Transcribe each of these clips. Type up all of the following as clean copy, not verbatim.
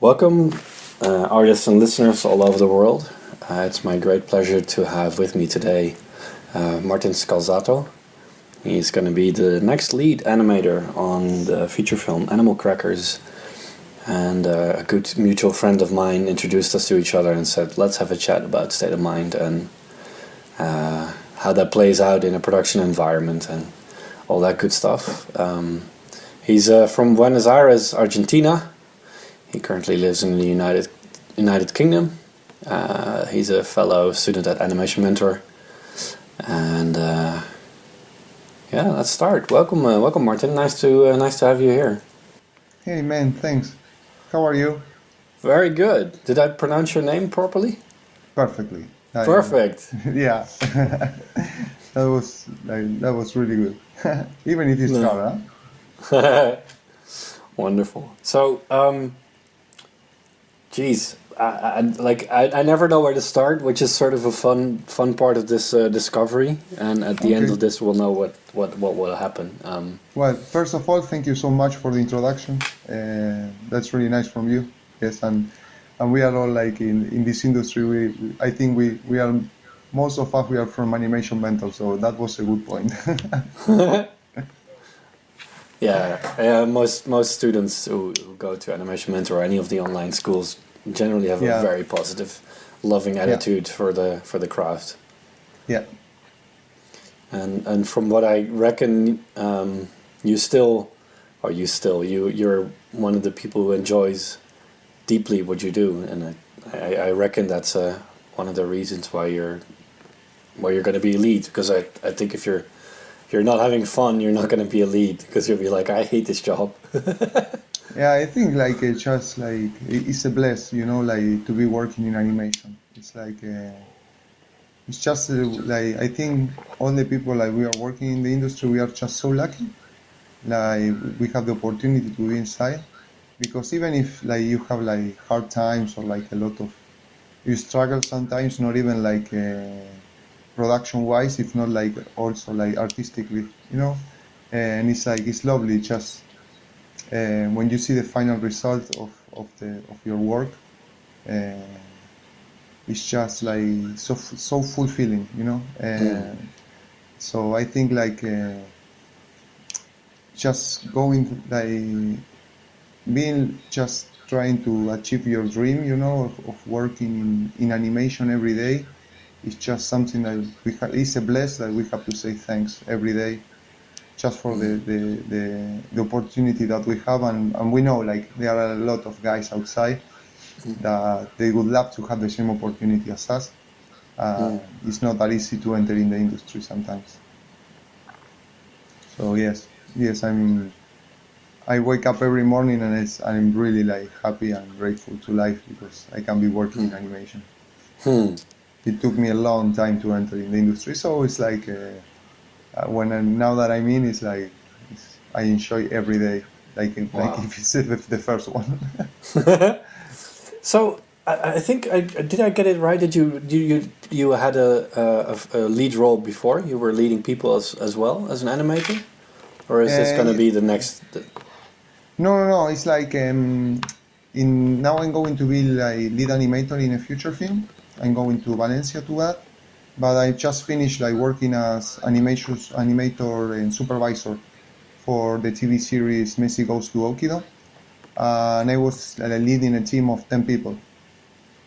Welcome, artists and listeners all over the world. It's my great pleasure to have with me today Martin Scalzotto. He's going to be the next lead animator on the feature film Animal Crackers. And a good mutual friend of mine introduced us to each other and said, let's have a chat about state of mind and how that plays out in a production environment and all that good stuff. He's from Buenos Aires, Argentina. He currently lives in the United Kingdom. He's a fellow student at Animation Mentor. And let's start. Welcome, Martin. Nice to have you here. Hey man, thanks. How are you? Very good. Did I pronounce your name properly? Perfectly. Perfect. Yeah. that was really good. Even if it's hard, huh? Wonderful. So, I never know where to start, which is sort of a fun part of this discovery. And at the end of this, we'll know what will happen. Well, first of all, thank you so much for the introduction. That's really nice from you. Yes, and we are all like in this industry. I think we are, most of us, we are from Animation Mentor, so that was a good point. Yeah, most students who go to Animation Mentor or any of the online schools generally have a very positive, loving attitude for the craft. Yeah. And from what I reckon, you're one of the people who enjoys deeply what you do, and I reckon that's one of the reasons why you're going to be a lead. Because I think if you're not having fun, you're not going to be a lead, because you'll be like, I hate this job. Yeah, I think like it's just like it's a bless, like to be working in animation. It's like it's just like I think all the people like we are working in the industry, we are just so lucky. Like we have the opportunity to be inside, because even if like you have like hard times or like a lot of you struggle sometimes, not even like production wise, if not like also like artistically, and it's like it's lovely just when you see the final result of your work. It's just like so fulfilling, So I think like just going like being just trying to achieve your dream, of working in animation every day. It's just something that it's a bless that we have to say thanks every day, just for the opportunity that we have, and we know like there are a lot of guys outside that they would love to have the same opportunity as us. It's not that easy to enter in the industry sometimes. So yes, I wake up every morning and I'm really like happy and grateful to life because I can be working in animation. It took me a long time to enter in the industry, so it's like now that I'm in, it's like I enjoy every day, like if it's the first one. So I think did I get it right that you had a lead role before? You were leading people as well as an animator, or is this going to be the next? No. It's like now I'm going to be like lead animator in a future film. I'm going to Valencia to that, but I just finished like working as animator and supervisor for the TV series Messi Goes to Okido, and I was leading a team of 10 people.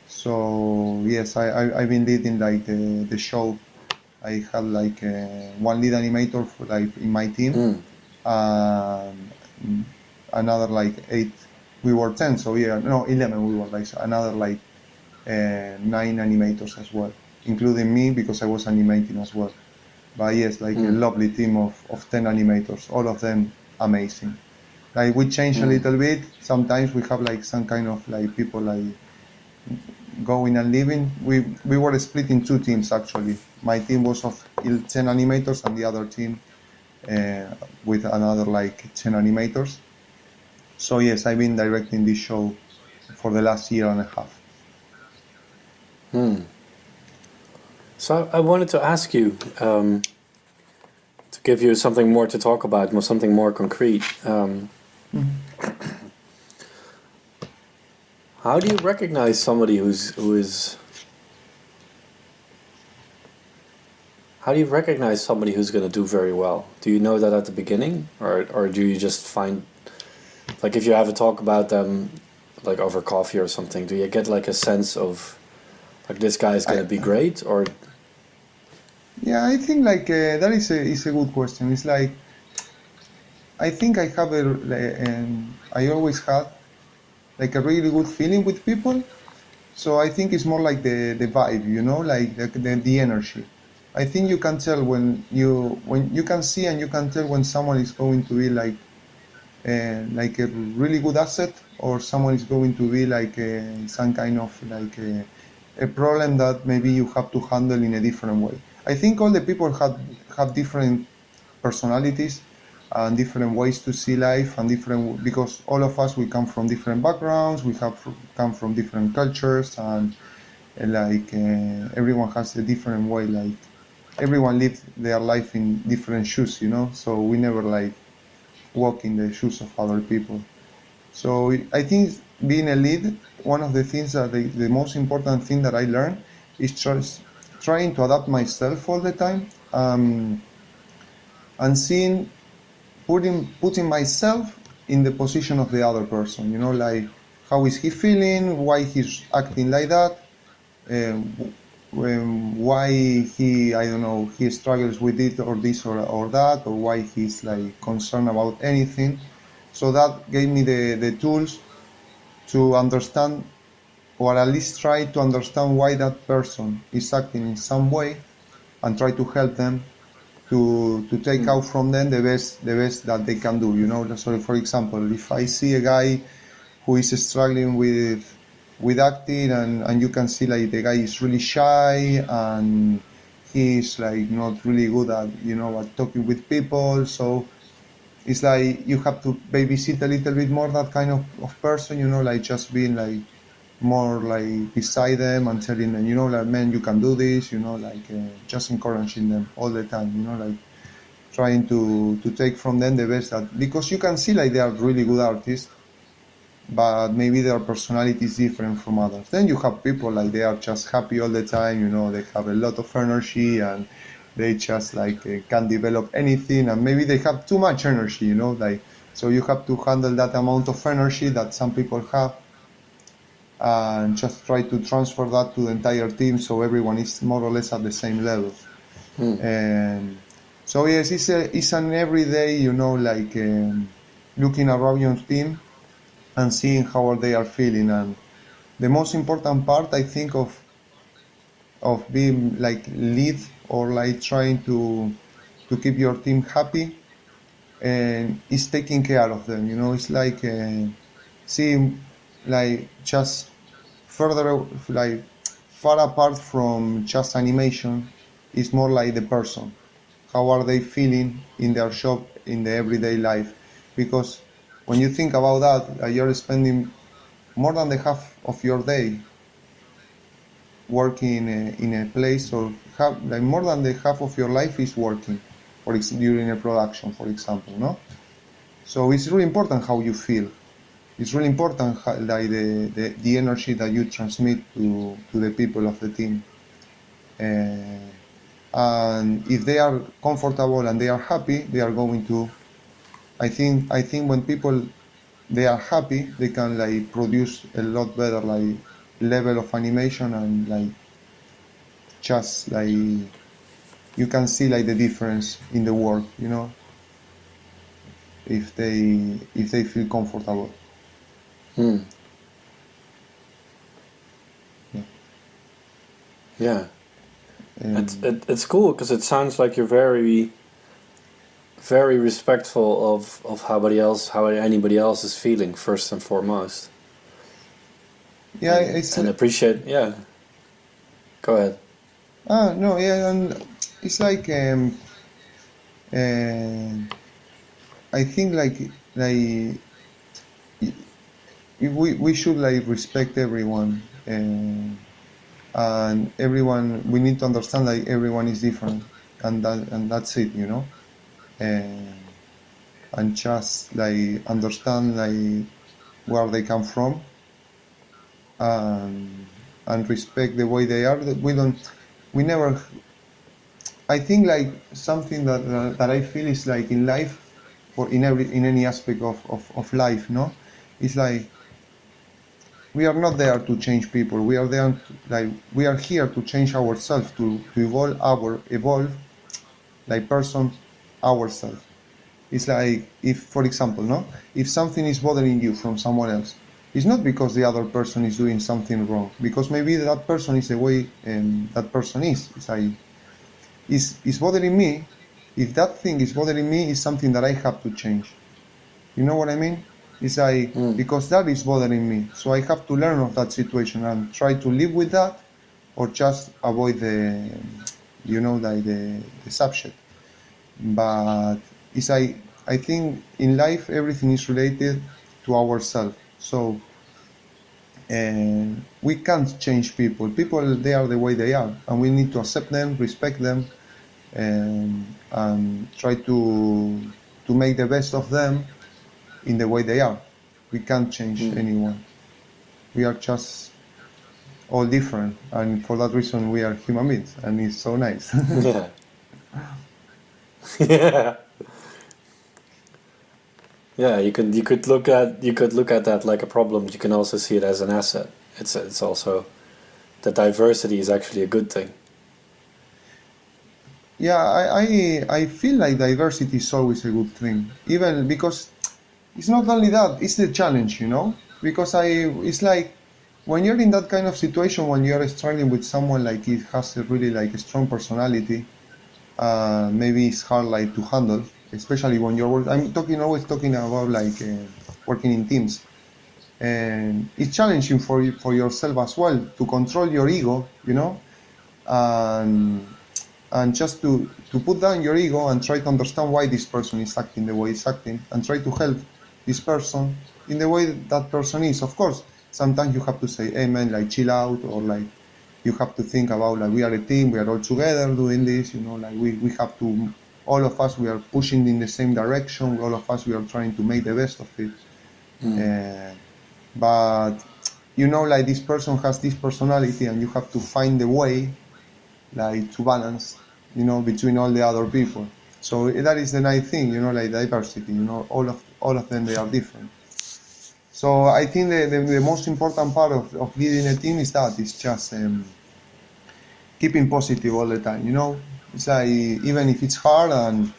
So yes, I've been leading like the show. I had like one lead animator for like in my team, another like 8. We were 10, so 11. We were like another like 9 animators as well, including me because I was animating as well. But yes, like a lovely team of 10 animators, all of them amazing. Like we change a little bit. Sometimes we have like some kind of like people like going and leaving. We were split in 2 teams actually. My team was of 10 animators and the other team with another like 10 animators. So yes, I've been directing this show for the last year and a half. So I wanted to ask you, to give you something more to talk about, something more concrete. How do you recognize somebody how do you recognize somebody who's going to do very well? Do you know that at the beginning, or do you just find, like, if you have a talk about them, like over coffee or something, do you get like a sense of, like, this guy is going to be great, or? Yeah, I think like that is a good question. It's like I think I have I always had like a really good feeling with people. So I think it's more like the vibe, you know, like the energy. I think you can tell when you can see and you can tell when someone is going to be like a really good asset, or someone is going to be like some kind of like a problem that maybe you have to handle in a different way. I think all the people have different personalities and different ways to see life, and different, because all of us, we come from different backgrounds, we have come from different cultures, and everyone has a different way, like everyone lives their life in different shoes, you know, so we never like walk in the shoes of other people. So I think being a lead, one of the things that the most important thing that I learned is trying to adapt myself all the time, and putting myself in the position of the other person. You know, like how is he feeling? Why he's acting like that? Why I don't know, he struggles with it or this or that, or why he's like concerned about anything. So that gave me the tools to understand, or at least try to understand why that person is acting in some way, and try to help them to take out from them the best that they can do. You know, so for example, if I see a guy who is struggling with acting, and you can see like the guy is really shy, and he's like not really good at, you know, at talking with people, so it's like you have to babysit a little bit more that kind of person, you know, like just being like more like beside them and telling them, you know, like, man, you can do this, you know, like just encouraging them all the time, you know, like trying to take from them the best, that because you can see like they are really good artists, but maybe their personality is different from others. Then you have people like they are just happy all the time, you know, they have a lot of energy, and they just like can develop anything, and maybe they have too much energy, you know, like, so you have to handle that amount of energy that some people have, and just try to transfer that to the entire team, so everyone is more or less at the same level. And so yes, it's an everyday, you know, like looking around your team and seeing how they are feeling. And the most important part, I think, of being like lead, or like trying to keep your team happy, and is taking care of them. You know, it's like seeing like just further, like far apart from just animation, is more like the person. How are they feeling in their job, in the everyday life? Because when you think about that, you're spending more than the half of your day working in a place, or like more than the half of your life is working, during a production, for example, no? So it's really important how you feel. It's really important like the energy that you transmit to the people of the team. And if they are comfortable and they are happy, they are going to. I think when people they are happy, they can like produce a lot better like level of animation, and like just like you can see like the difference in the work, you know, if they feel comfortable. Hmm. Yeah. Yeah. Um, It's cool because it sounds like you're very, very respectful of how anybody else is feeling first and foremost, yeah, it's and appreciate. Yeah, go ahead. no, yeah, and it's like uh, I think like we should like respect everyone, and everyone, we need to understand like everyone is different, and that's it, you know. And just like understand like where they come from, and and respect the way they are. That we never. I think like something that I feel is like in life, or in any aspect of life, no, it's like we are not there to change people. We are there like we are here to change ourselves, to evolve like person ourselves. It's like if, for example, no, if something is bothering you from someone else, it's not because the other person is doing something wrong, because maybe that person is the way that person is. It's like is bothering me. If that thing is bothering me, it's something that I have to change. You know what I mean? It's like because that is bothering me, so I have to learn of that situation and try to live with that, or just avoid the subject. But it's like I think in life everything is related to ourselves. So we can't change people. People, they are the way they are, and we need to accept them, respect them, and try to make the best of them in the way they are. We can't change anyone. We are just all different, and for that reason we are human beings, and it's so nice. Yeah. Yeah. Yeah, you could look at that like a problem, but you can also see it as an asset. It's also the diversity is actually a good thing. Yeah, I feel like diversity is always a good thing, even because it's not only that, it's the challenge, you know? Because it's like when you're in that kind of situation, when you're struggling with someone like it has a really like a strong personality, maybe it's hard like to handle, especially when you're working. Always talking about like working in teams, and it's challenging for yourself as well to control your ego, you know, and just to put down your ego and try to understand why this person is acting the way he's acting, and try to help this person in the way that person is. Of course, sometimes you have to say, hey man, like chill out, or like you have to think about like we are a team, we are all together doing this, you know, like we have to, all of us, we are pushing in the same direction, all of us, we are trying to make the best of it. But you know, like this person has this personality, and you have to find the way like to balance, you know, between all the other people. So that is the nice thing, you know, like diversity, you know, all of them, they are different. So I think the most important part of leading a team is that it's just keeping positive all the time, you know. It's like even if it's hard, and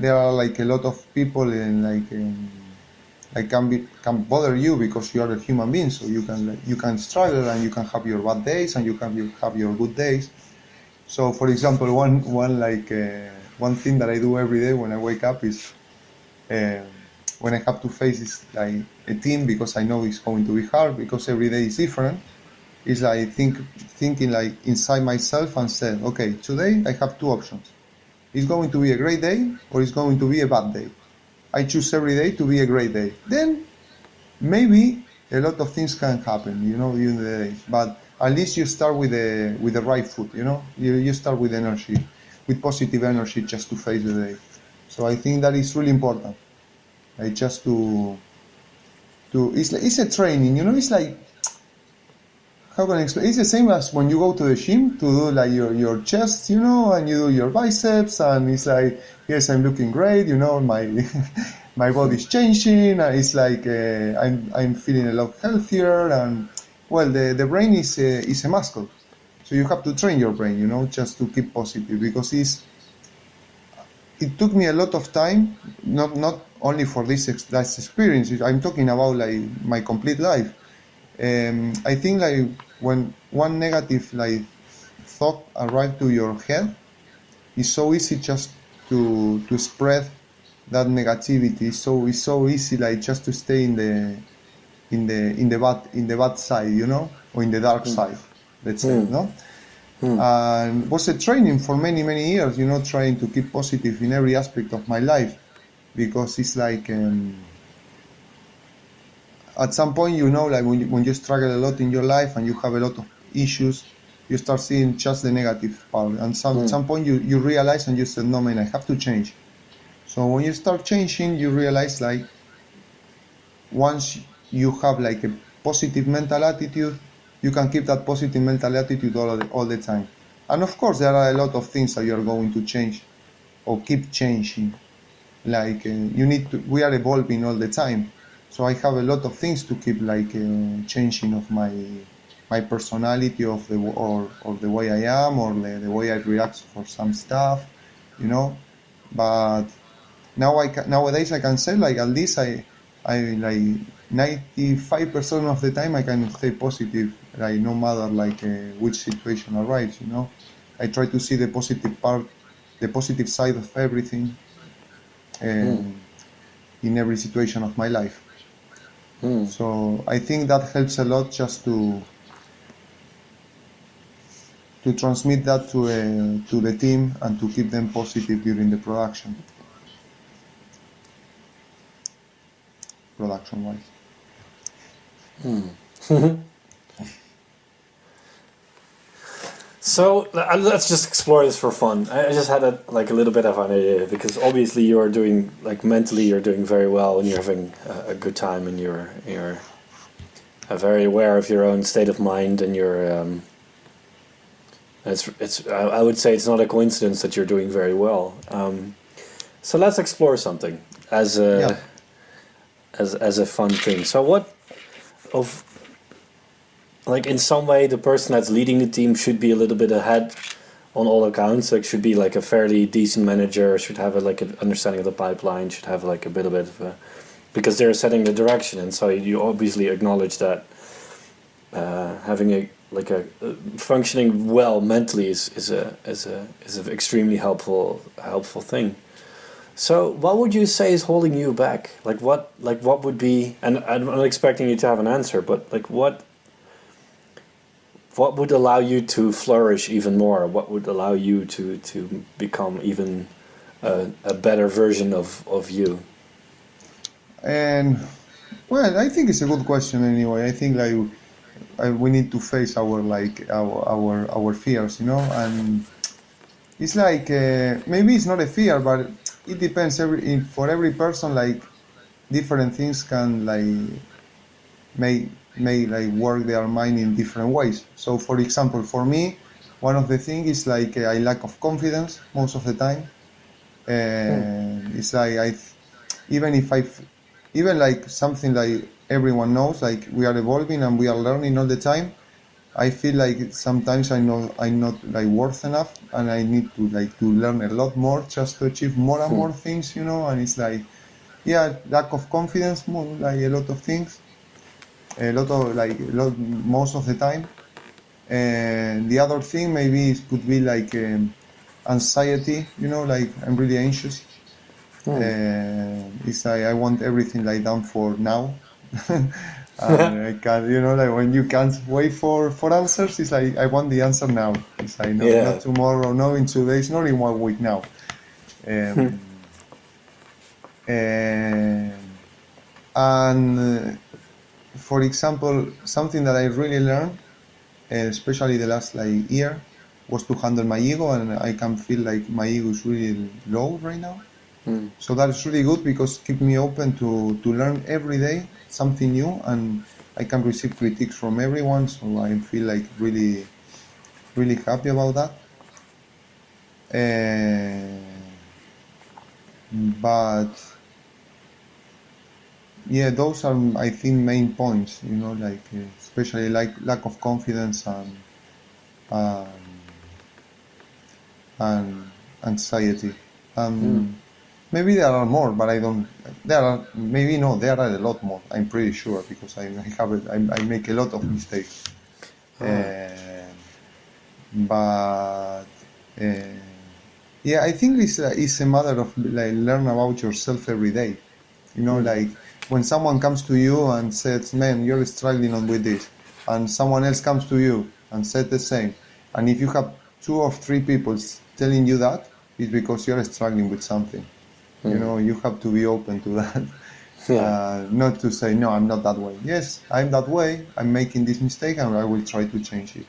there are like a lot of people in like can bother you, because you are a human being, so you can struggle, and you can have your bad days, and you have your good days. So for example, one thing that I do every day when I wake up is when I have to face this like a team, because I know it's going to be hard, because every day is different. It's like thinking like inside myself and said, okay, today I have two options. It's going to be a great day, or it's going to be a bad day. I choose every day to be a great day. Then maybe a lot of things can happen, you know, during the day. But at least you start with the right foot, you know. You start with energy, with positive energy, just to face the day. So I think that is really important. Like just to it's a training, you know. It's like, how can I explain? It's the same as when you go to the gym to do like your chest, you know, and you do your biceps, and it's like, yes, I'm looking great, you know, my my body's changing. It's like I'm feeling a lot healthier, and well, the brain is a muscle, so you have to train your brain, you know, just to keep positive, because it took me a lot of time, not only for this experience. I'm talking about like my complete life. I think like when one negative like thought arrived to your head, it's so easy just to spread that negativity. So it's so easy like just to stay in the bad side, you know, or in the dark side, let's say, no. And was a training for many years, you know, trying to keep positive in every aspect of my life, because it's like at some point, you know, like when you struggle a lot in your life and you have a lot of issues, you start seeing just the negative part. And some point you realize, and you said, no man, I have to change. So when you start changing, you realize like once you have like positive mental attitude, you can keep that positive mental attitude all the time. And of course, there are a lot of things that you're going to change or keep changing. Like we are evolving all the time. So I have a lot of things to keep like changing of my personality of or the way I am or the way I react for some stuff, you know. But nowadays I can say like at least I like 95% of the time I can stay positive, like no matter like which situation arrives, you know. I try to see the positive part, the positive side of everything in every situation of my life. So I think that helps a lot just to transmit that to the team and to keep them positive during the production wise. So let's just explore this for fun. I just had a little bit of an idea because obviously you are doing like mentally you're doing very well and you're having a good time and you're very aware of your own state of mind and you're it's I would say it's not a coincidence that you're doing very well. So let's explore something as a as a fun thing. So what of like in some way the person that's leading the team should be a little bit ahead on all accounts. Like should be like a fairly decent manager, should have like an understanding of the pipeline, should have like a bit of a because they're setting the direction, and so you obviously acknowledge that having a functioning well mentally is an extremely helpful thing. So what would you say is holding you back? Like what would be, and I'm not expecting you to have an answer, but like what would allow you to flourish even more? What would allow you to become even a better version of you? And well, I think it's a good question anyway. I think like we need to face our fears, you know, and it's like maybe it's not a fear, but it depends. For every person, like different things can like may like work their mind in different ways. So, for example, for me, one of the things is like I lack of confidence most of the time. It's like even like something like everyone knows, like we are evolving and we are learning all the time. I feel like sometimes I'm not like worth enough, and I need to learn a lot more just to achieve more and more things, you know. And it's like, yeah, lack of confidence, more, like a lot of things, most of the time. And the other thing maybe it could be like anxiety, you know, like I'm really anxious. It's like I want everything like done for now. And I can't, you know, like when you can't wait for answers, it's like I want the answer now. It's like no, not tomorrow, no, in 2 days, not in 1 week now. And for example, something that I really learned, especially the last like year, was to handle my ego, and I can feel like my ego is really low right now. So that's really good because keep me open to learn every day something new, and I can receive critiques from everyone, so I feel like really, really happy about that. But yeah, those are I think main points, you know, like especially like lack of confidence and anxiety. Maybe there are more, but I don't. There are maybe no. There are a lot more. I'm pretty sure because I make a lot of mistakes. But yeah, I think it's a matter of like learn about yourself every day. You know, like when someone comes to you and says, "Man, you're struggling on with this," and someone else comes to you and said the same, and if you have 2 or 3 people telling you that, it's because you're struggling with something. You know, you have to be open to that. Not to say, no, I'm not that way. Yes, I'm that way. I'm making this mistake and I will try to change it.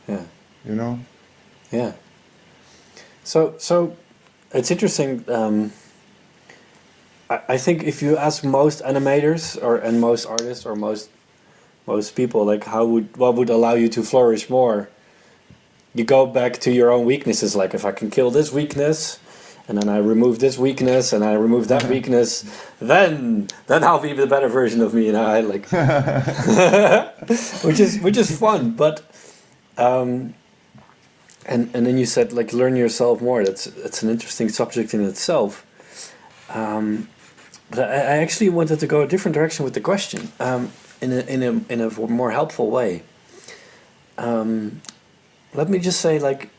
Yeah. You know? Yeah. So it's interesting. I think if you ask most animators and most artists or most most people, like what would allow you to flourish more? You go back to your own weaknesses, like if I can kill this weakness, and then I remove this weakness, and I remove that weakness, then I'll be the better version of me, and I like, which is fun, but and then you said like learn yourself more. That's an interesting subject in itself. But I actually wanted to go a different direction with the question, in a more helpful way. Let me just say, like,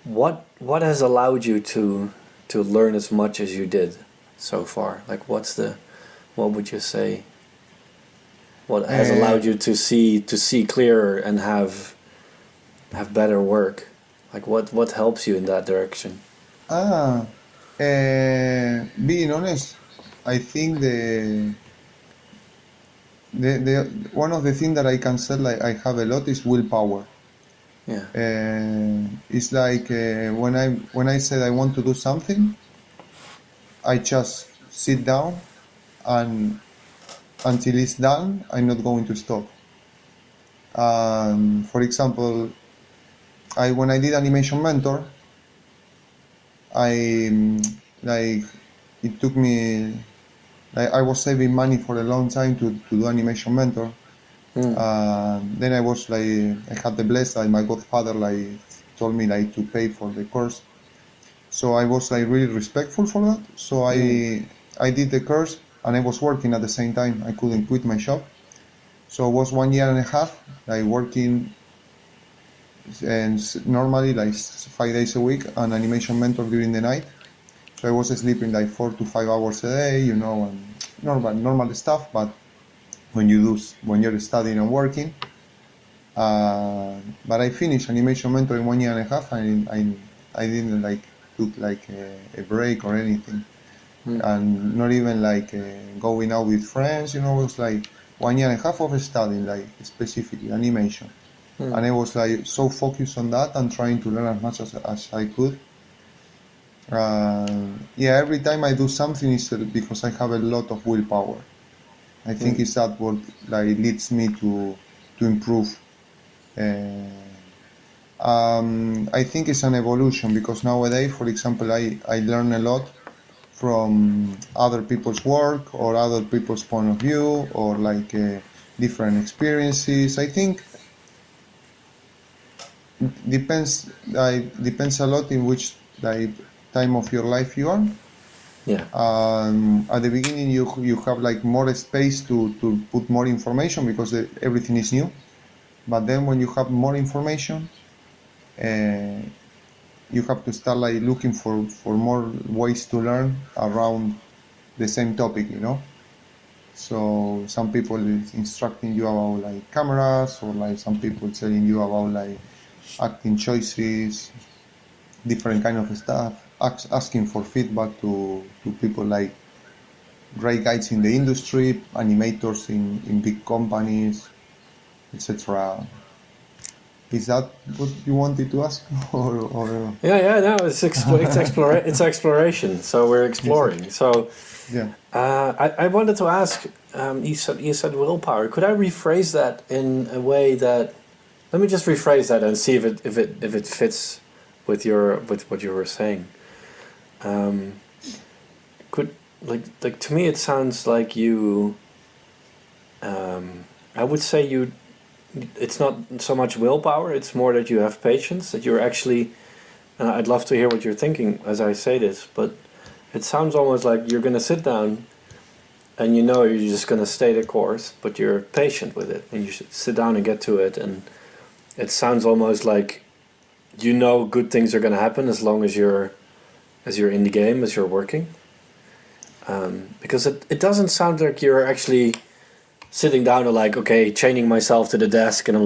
what has allowed you to learn as much as you did so far? Like, what would you say? What has allowed you to see clearer and have better work? Like, what helps you in that direction? Being honest, I think the one of the things that I can say like I have a lot is willpower. Yeah. It's like when I said I want to do something, I just sit down and until it's done, I'm not going to stop. For example, when I did Animation Mentor, like it took me, like I was saving money for a long time to do Animation Mentor. Then I was like, I had the blessing, like my godfather like told me like to pay for the course. So I was like really respectful for that. So I did the course and I was working at the same time. I couldn't quit my job. So it was 1 year and a half, like working and normally like 5 days a week and Animation Mentor during the night. So I was sleeping like 4 to 5 hours a day, you know, and normal stuff. But when you're studying and working, but I finished Animation Mentor in 1 year and a half, and I didn't like took like a break or anything, and not even like going out with friends. You know, it was like 1 year and a half of studying, like specifically animation, and I was like so focused on that and trying to learn as much as I could. Every time I do something is because I have a lot of willpower. I think it's that what like leads me to improve. I think it's an evolution because nowadays, for example, I learn a lot from other people's work or other people's point of view or like different experiences. I think depends a lot in which like time of your life you are. Yeah. At the beginning, you have like more space to put more information because everything is new. But then when you have more information, you have to start like looking for more ways to learn around the same topic, you know. So some people is instructing you about like cameras, or like some people telling you about like acting choices, different kind of stuff. Asking for feedback to people like great guys in the industry, animators in big companies, etc. Is that what you wanted to ask? or Yeah, no, it's exploration. So we're exploring. So yeah. I wanted to ask. You said willpower. Could I rephrase that in a way that? Let me just rephrase that and see if it fits with what you were saying. Could like to me it sounds like you. I would say you. It's not so much willpower. It's more that you have patience. That you're actually. I'd love to hear what you're thinking as I say this, but it sounds almost like you're gonna sit down, and you know you're just gonna stay the course, but you're patient with it, and you should sit down and get to it. And it sounds almost like, you know, good things are gonna happen as long as you're in the game, as you're working. Because it doesn't sound like you're actually sitting down and like, okay, chaining myself to the desk, and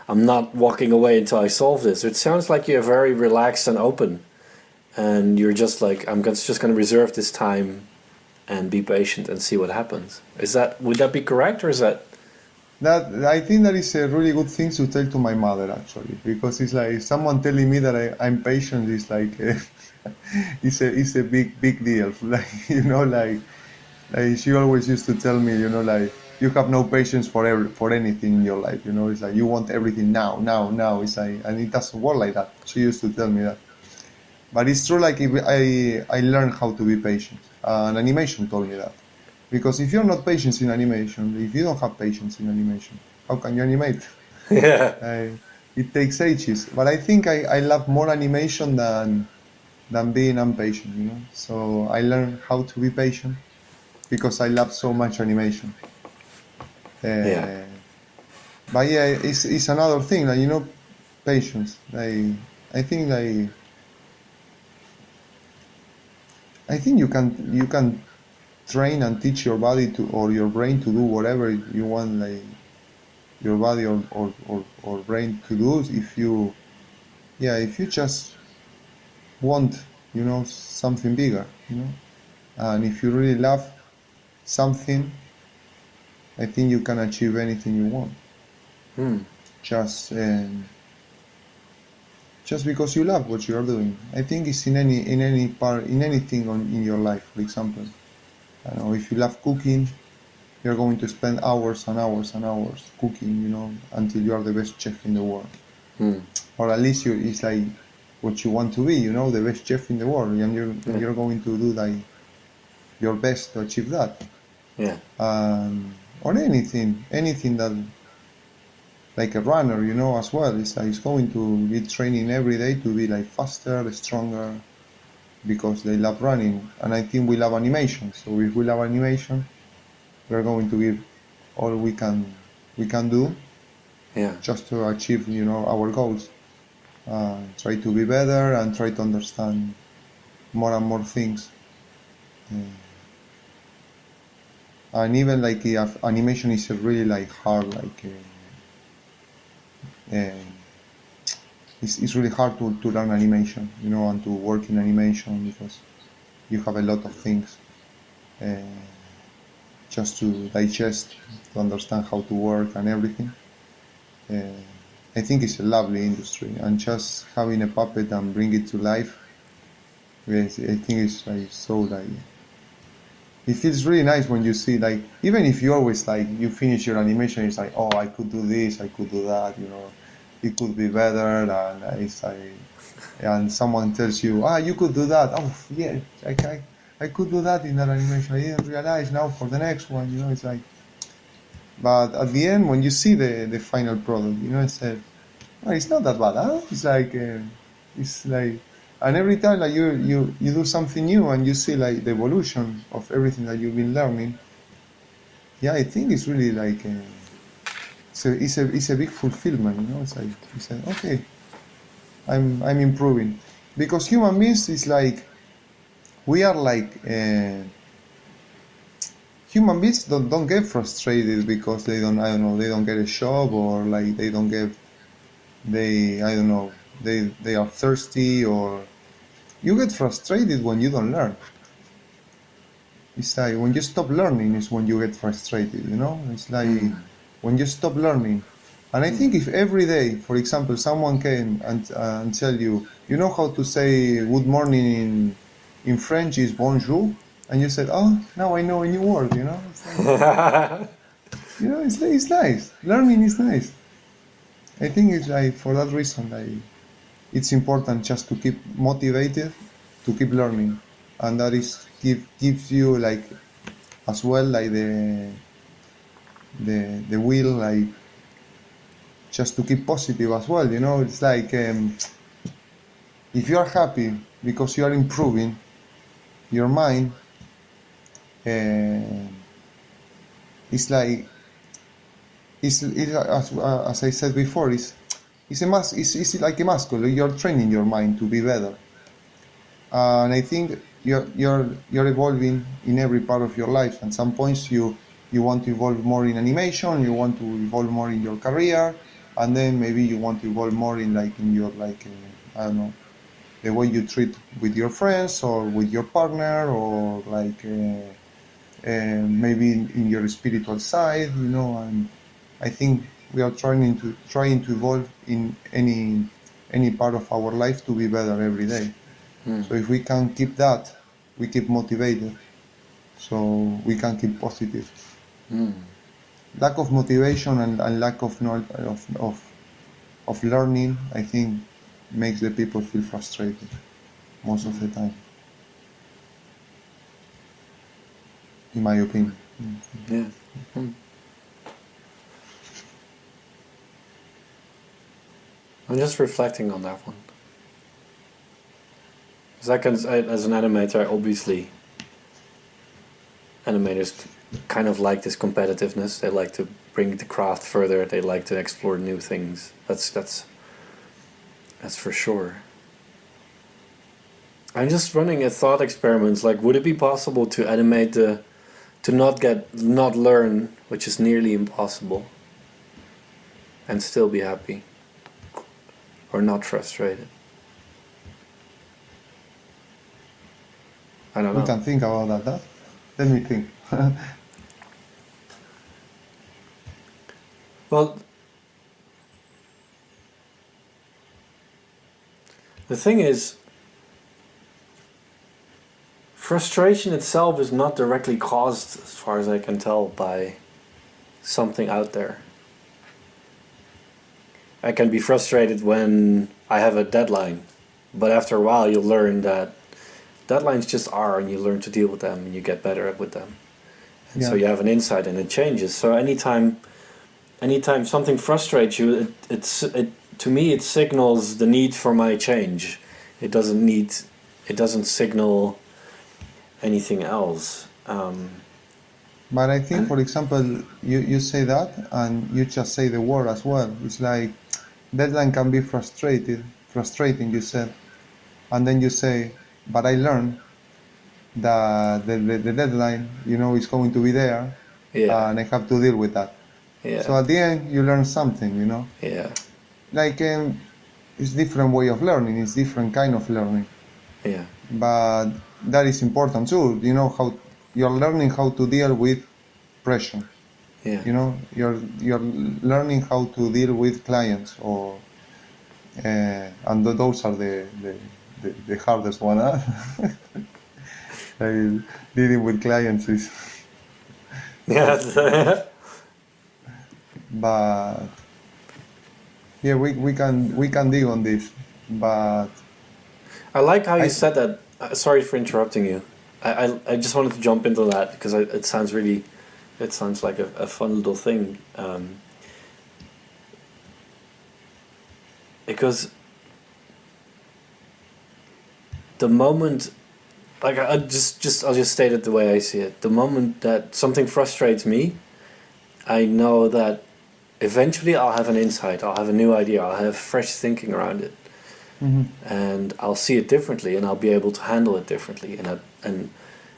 I'm not walking away until I solve this. It sounds like you're very relaxed and open, and you're just like, I'm just going to reserve this time and be patient and see what happens. Would that be correct, or is that? That I think that is a really good thing to tell to my mother actually, because it's like someone telling me that I'm patient is like it's a big deal. Like, you know, like she always used to tell me, you know, like you have no patience for anything in your life. You know, it's like you want everything now, now, now. It's like, and it doesn't work like that. She used to tell me that. But it's true. Like if I learned how to be patient, and animation told me that. Because if you're not patient in animation, if you don't have patience in animation, how can you animate? Yeah. It takes ages. But I think I love more animation than being impatient, you know. So I learned how to be patient because I love so much animation. Yeah. But yeah, it's another thing, like, you know, patience. I think I think you can train and teach your body to or your brain to do whatever you want, like your body or brain to do if you if you just want, you know, something bigger, you know, and if you really love something, I think you can achieve anything you want. Hmm. Just just because you love what you are doing. I think it's in any part in anything in your life. For example, I don't know, if you love cooking, you're going to spend hours and hours and hours cooking, you know, until you are the best chef in the world. Hmm. Or at least it's like what you want to be, you know, the best chef in the world, and Yeah. you're going to do like your best to achieve that. Yeah. Or anything that, like a runner, you know, as well. It's like it's going to be training every day to be like faster, stronger, because they love running. And I think we love animation. So if we love animation, we're going to give all we can do Yeah. just to achieve, you know, our goals. Try to be better and try to understand more and more things. Uh, and even like if animation is really like hard, like it's really hard to learn animation, you know, and to work in animation because you have a lot of things uh, just to digest, to understand how to work and everything. Uh, I think it's a lovely industry, and just having a puppet and bring it to life, yes, I think it's like so like it feels really nice when you see, like, even if you always like you finish your animation, it's like, oh, I could do this, I could do that, you know, it could be better, and it's like, and someone tells you, you could do that. Oh, yeah, I could do that in that animation. I didn't realize now for the next one, you know, it's like, but at the end, when you see the final product, you know, it's oh, it's not that bad, huh? It's like, and every time like you do something new and you see like the evolution of everything that you've been learning, yeah, I think it's really like, it's a big fulfillment, you know, it's like, you say, okay, I'm improving. Because human beings is like, we are like, human beings don't get frustrated because they don't, I don't know, they don't get a job, or like they don't get, I don't know, they are thirsty, or you get frustrated when you don't learn. It's like when you stop learning is when you get frustrated, you know? It's like Hmm. when you stop learning. And I Hmm. think if every day, for example, someone came and tell you, you know how to say good morning in French is bonjour, and you said, oh, now I know a new word, you know? It's like, you know, it's nice. Learning is nice. I think it's like for that reason, like it's important just to keep motivated, to keep learning, and that is gives you like as well like the will, like just to keep positive as well. You know, it's like, if you are happy because you are improving your mind, uh, it's like it's as I said before, it's like a muscle. You're training your mind to be better, and I think you're evolving in every part of your life. At some points you want to evolve more in animation, you want to evolve more in your career, and then maybe you want to evolve more in like in your like, I don't know, the way you treat with your friends or with your partner, or like, maybe in your spiritual side, you know. And I think we are trying to evolve in any part of our life to be better every day. Hmm. So if we can keep that, we keep motivated. So we can keep positive. Hmm. lack of motivation and lack of knowledge of learning, I think, makes the people feel frustrated most of the time, in my opinion. Yeah. Mm. I'm just reflecting on that one. Because as an animator, obviously, animators kind of like this competitiveness. They like to bring the craft further. They like to explore new things. That's for sure. I'm just running a thought experiments. Like, would it be possible to animate to not learn, which is nearly impossible, and still be happy or not frustrated? I don't We know. can think about that. Let me think. Well, the thing is, frustration itself is not directly caused, as far as I can tell, by something out there. I can be frustrated when I have a deadline, but after a while you'll learn that deadlines just are, and you learn to deal with them, and you get better with them. And so Yeah. you have an insight, and it changes. So anytime something frustrates you, it to me it signals the need for my change. It doesn't signal anything else. But I think, And for example, you say that and you just say the word as well. It's like deadline can be frustrating, you said. And then you say, but I learned that the deadline, is going to be there yeah, and I have to deal with that. So yeah, at the end, you learn something. yeah, Like, it's different way of learning, it's different kind of learning. yeah, But that is important too. How you're learning how to deal with pressure. yeah. You're learning how to deal with clients, or and those are the hardest one. Huh? Dealing with clients is, Yeah, but yeah, we can dig on this, but I like how you I said that. Sorry for interrupting you. I just wanted to jump into that because it sounds like a fun little thing. Because the moment, like I'll just state it the way I see it. The moment that something frustrates me, I know that eventually I'll have an insight. I'll have a new idea. I'll have fresh thinking around it. Mhm. And I'll see it differently, and I'll be able to handle it differently. And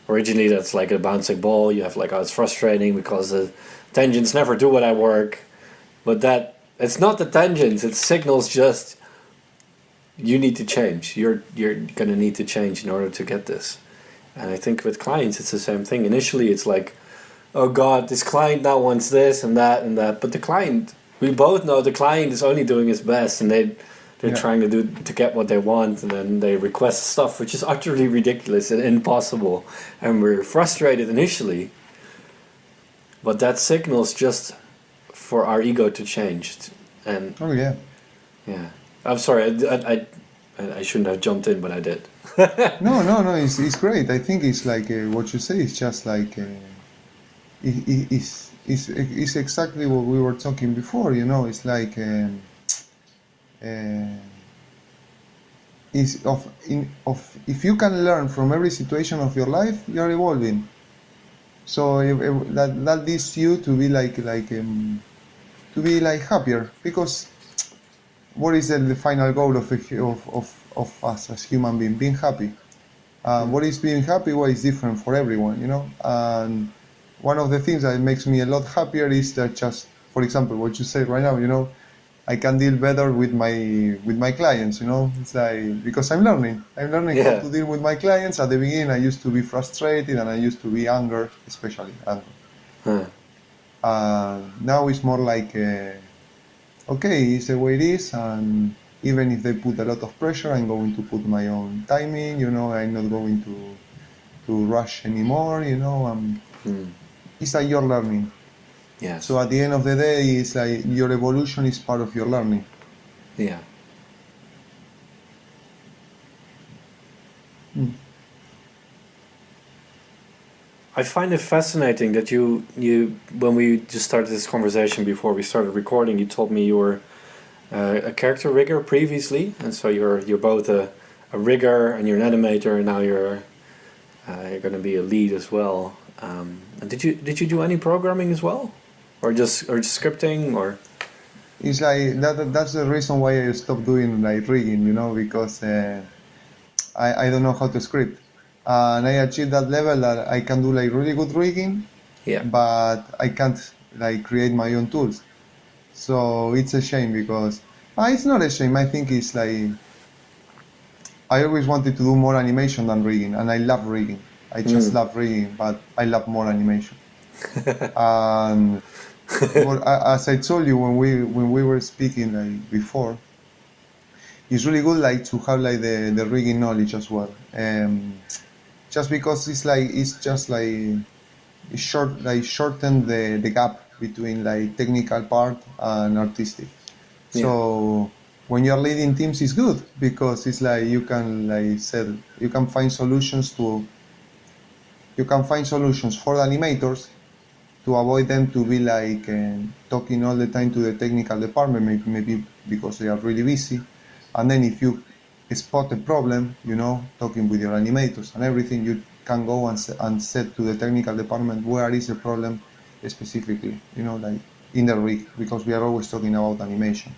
originally that's like a bouncing ball. You have like, oh, it's frustrating because the tangents never do what I work, but that it's not the tangents. It's signals. Just you need to change. You're gonna need to change in order to get this. And I think with clients it's the same thing. Initially it's like, oh God, this client now wants this and that and that, but the client, we both know the client is only doing his best, and they're Yeah. trying to get what they want, and then they request stuff which is utterly ridiculous and impossible, and we're frustrated initially, but that signals just for our ego to change. And Oh yeah. yeah, I'm sorry, I shouldn't have jumped in, but I did. No. It's great. I think it's like what you say is just like it's exactly what we were talking before. It's like uh, is of if you can learn from every situation of your life, you're evolving. So that leads you to be like happier, because what is the final goal of us as human being happy. What is being happy? Well, it's different for everyone. And one of the things that makes me a lot happier is that, just for example, what you said right now, I can deal better with my clients. It's like, because I'm learning how Yeah. to deal with my clients. At the beginning I used to be frustrated, and I used to be anger, especially anger. Huh. Now it's more like okay, it's the way it is, and even if they put a lot of pressure, I'm going to put my own timing. I'm not going to rush anymore. Hmm. It's like you're learning. Yes. So at the end of the day, it's like your evolution is part of your learning. Yeah. Mm. I find it fascinating that you when we just started this conversation before we started recording, you told me you were a character rigger previously, and so you're both a rigger and you're an animator, and now you're going to be a lead as well. And did you do any programming as well, or just scripting or? It's like that's the reason why I stopped doing like rigging, because I don't know how to script. And I achieved that level that I can do like really good rigging, Yeah. but I can't like create my own tools. So it's a shame because it's not a shame. I think it's like I always wanted to do more animation than rigging, and I love rigging. I just Mm. love rigging, but I love more animation. And well, as I told you when we were speaking like before, it's really good like to have like the rigging knowledge as well. Just because it's just like it's shorten the gap between like technical part and artistic. Yeah. So when you're leading teams, it's good because it's like you can like set you can find solutions for the animators to avoid them to be like talking all the time to the technical department, maybe because they are really busy. And then if you spot a problem, talking with your animators and everything, you can go and set to the technical department where is the problem specifically, like in the rig, because we are always talking about animation.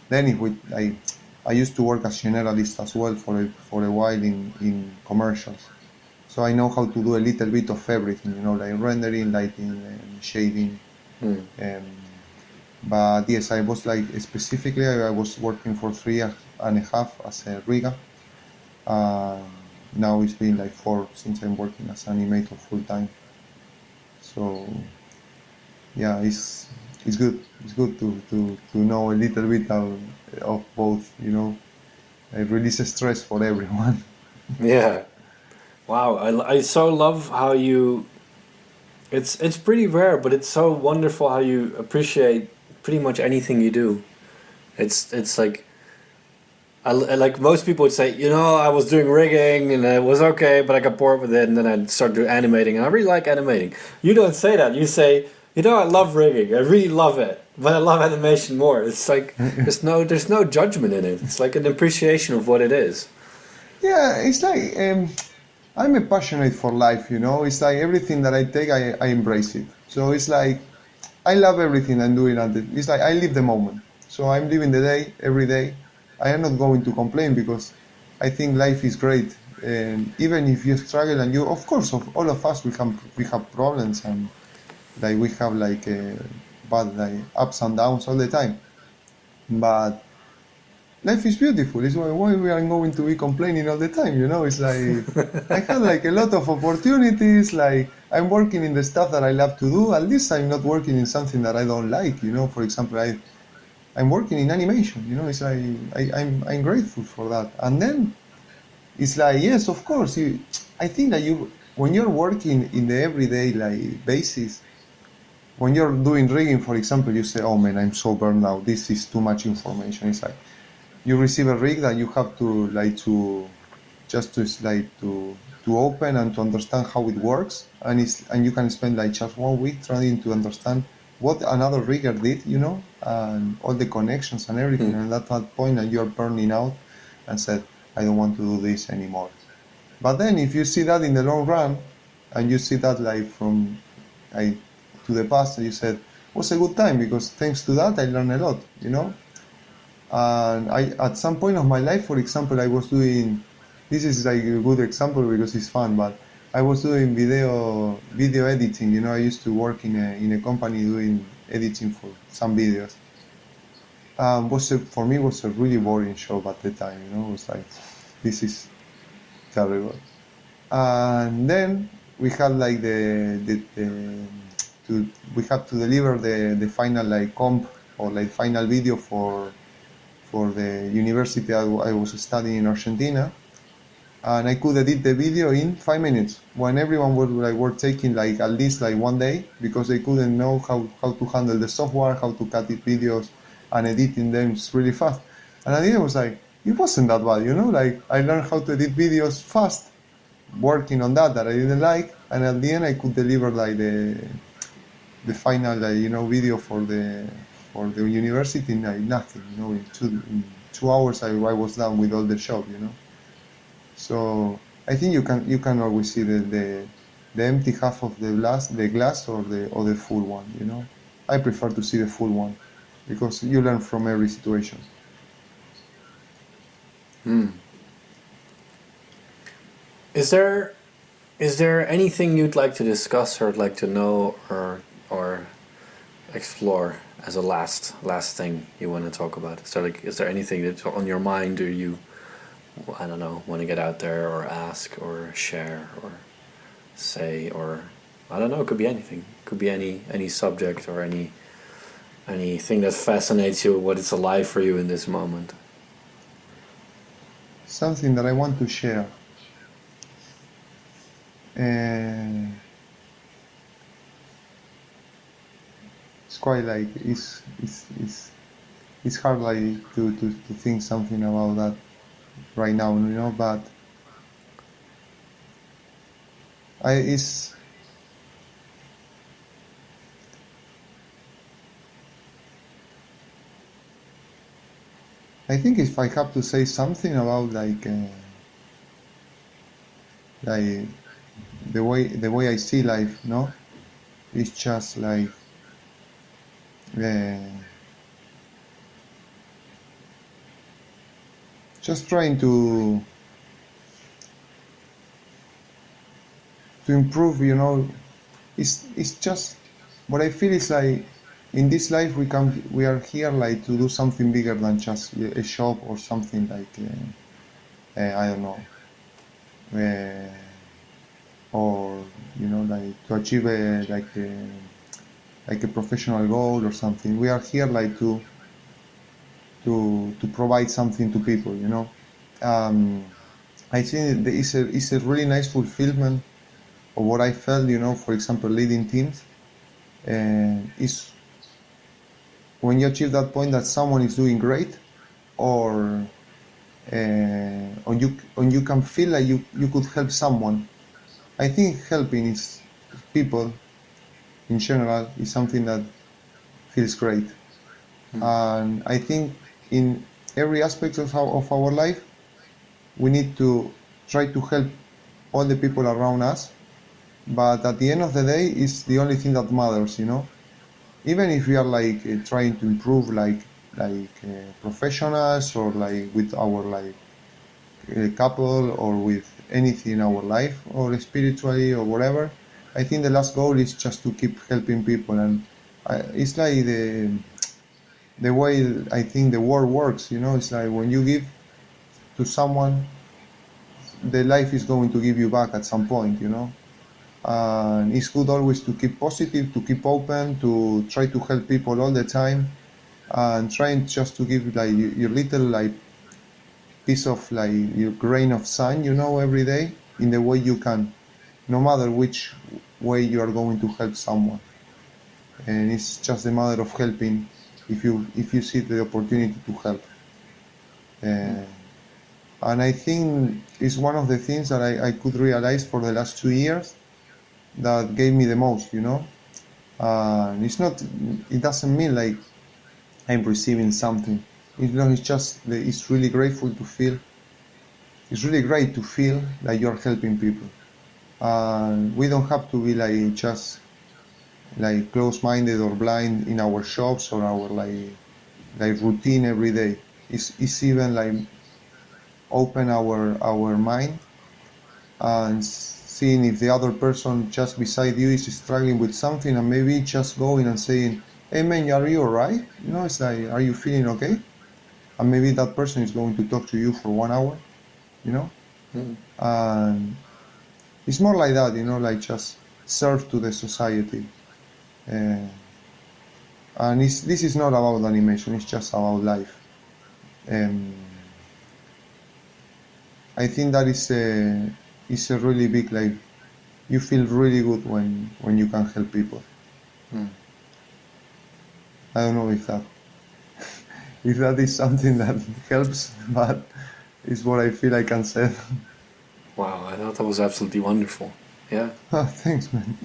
Then I used to work as generalist as well for a while in commercials. So I know how to do a little bit of everything, like rendering, lighting, shading. Mm. But yes, I was like specifically, I was working for 3.5 as a rigger. Now it's been like 4 since I'm working as animator full time. So yeah, it's good. It's good to know a little bit of both, It releases stress for everyone. Yeah. Wow. I so love how you. It's pretty rare, but it's so wonderful how you appreciate pretty much anything you do. It's like like most people would say, I was doing rigging and it was okay, but I got bored with it, and then I started doing animating, and I really like animating. You don't say that. You say, I love rigging. I really love it, but I love animation more. It's like there's no judgment in it. It's like an appreciation of what it is. Yeah, it's like I'm a passionate for life, It's like everything that I take, I embrace it. So it's like I love everything I'm doing, and it's like I live the moment. So I'm living the day every day. I am not going to complain because I think life is great. And even if you struggle, and of course, all of us, we have problems, and like we have like bad like ups and downs all the time. But life is beautiful. It's why we are going to be complaining all the time. It's like I had like a lot of opportunities. Like I'm working in the stuff that I love to do. At least I'm not working in something that I don't like. For example, I'm working in animation. It's like I'm grateful for that. And then it's like yes, of course. I think that when you're working in the everyday like basis, when you're doing rigging, for example, you say, "Oh man, I'm so burned out. This is too much information." It's like you receive a rig that you have to like to just to like to open and to understand how it works, and you can spend like just 1 week trying to understand what another rigger did, and all the connections and everything. Mm. And at that point, and you're burning out, and said, "I don't want to do this anymore." But then, if you see that in the long run, and you see that like from like to the past, you said, "Was a good time because thanks to that I learned a lot." And at some point of my life, for example, I was doing, this is like a good example because it's fun, but I was doing video editing. I used to work in a company doing editing for some videos. For me, it was a really boring job at the time. It was like, this is terrible. And then we had like we had to deliver the final like comp or like final video for the university I was studying in Argentina. and I could edit the video in 5 minutes when everyone was like were taking like at least like one day because they couldn't know how to handle the software, how to cut the videos and editing them really fast. And at the end I was like, it wasn't that bad, you know, like I learned how to edit videos fast, working on that I didn't like, and at the end I could deliver like the final like, you know, video for the university in like nothing, you know, in 2 hours I was done with all the shop, you know. So I think you can always see the empty half of the glass or the full one, you know. I prefer to see the full one because you learn from every situation. Is there anything you'd like to discuss or like to know or explore as a last thing you want to talk about? Is there anything that's on your mind, or you, I don't know, want to get out there or ask or share or say, or I don't know, it could be anything. It could be any subject or anything that fascinates you, what it's alive for you in this moment. Something that I want to share. It's quite like it's hard like to think something about that right now, you know, but I think if I have to say something about like the way I see life, no, it's just like just trying to improve, you know. It's just what I feel is like in this life we are here like to do something bigger than just a shop or something like I don't know, or you know, like to achieve like a professional goal or something. We are here like to provide something to people, you know. I think it's a really nice fulfillment of what I felt, you know. For example, leading teams, is when you achieve that point that someone is doing great, or you can feel like you could help someone. I think helping is people in general is something that feels great. And I think in every aspect of our life, we need to try to help all the people around us. But at the end of the day, it's the only thing that matters, you know. Even if we are like trying to improve like professionals, or like with our like couple, or with anything in our life, or spiritually, or whatever, I think the last goal is just to keep helping people. And it's like the way I think the world works, you know. It's like when you give to someone, the life is going to give you back at some point, you know. And it's good always to keep positive, to keep open, to try to help people all the time, and trying just to give like your little like piece of like your grain of sun, you know, every day in the way you can, no matter which way you are going to help someone. And it's just a matter of helping if you see the opportunity to help. And I think it's one of the things that I could realize for the last 2 years that gave me the most, you know. It doesn't mean like I'm receiving something. It's just it's really grateful to feel. It's really great to feel like you're helping people. We don't have to be like just like close-minded or blind in our shops or our like routine every day. It's even like open our mind and seeing if the other person just beside you is struggling with something, and maybe just going and saying, "Hey man, are you alright?" You know, it's like, "Are you feeling okay?" And maybe that person is going to talk to you for 1 hour, you know. And it's more like that, you know, like just serve to the society. And this is not about animation, it's just about life. I think that is a really big, like, you feel really good when you can help people. Hmm. I don't know if that is something that helps, but it's what I feel I can say. Wow, I thought that was absolutely wonderful. Yeah. Oh, thanks, man.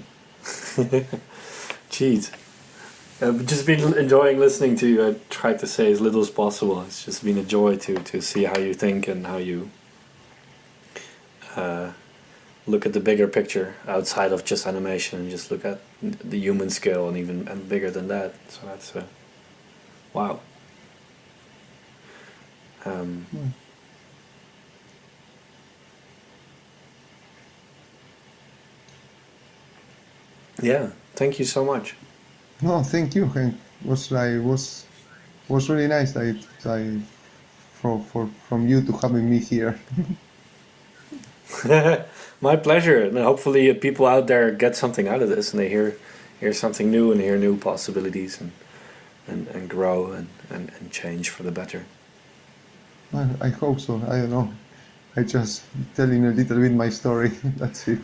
Jeez. I've just been enjoying listening to you. I tried to say as little as possible. It's just been a joy to see how you think and how you uh, look at the bigger picture outside of just animation and just look at the human scale and even and bigger than that. So that's wow. Um, Mm. yeah, thank you so much. No, thank you, Hank. Was really nice. From you to having me here. My pleasure, and hopefully people out there get something out of this and they hear something new and hear new possibilities and grow and change for the better. Well, I hope so. I don't know. I just telling a little bit my story. That's it.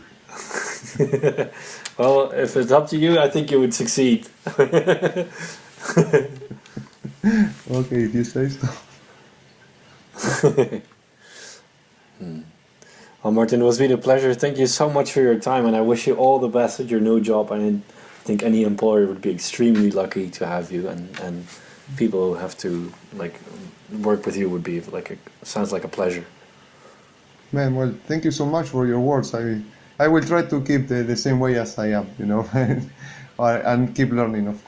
Well, if it's up to you, I think you would succeed. Okay, if you say so. Well, Martin, it was really a pleasure. Thank you so much for your time, and I wish you all the best at your new job. I think any employer would be extremely lucky to have you, and people who have to like work with you would be like sounds like a pleasure. Man, well, thank you so much for your words. I will try to keep the same way as I am, and keep learning, of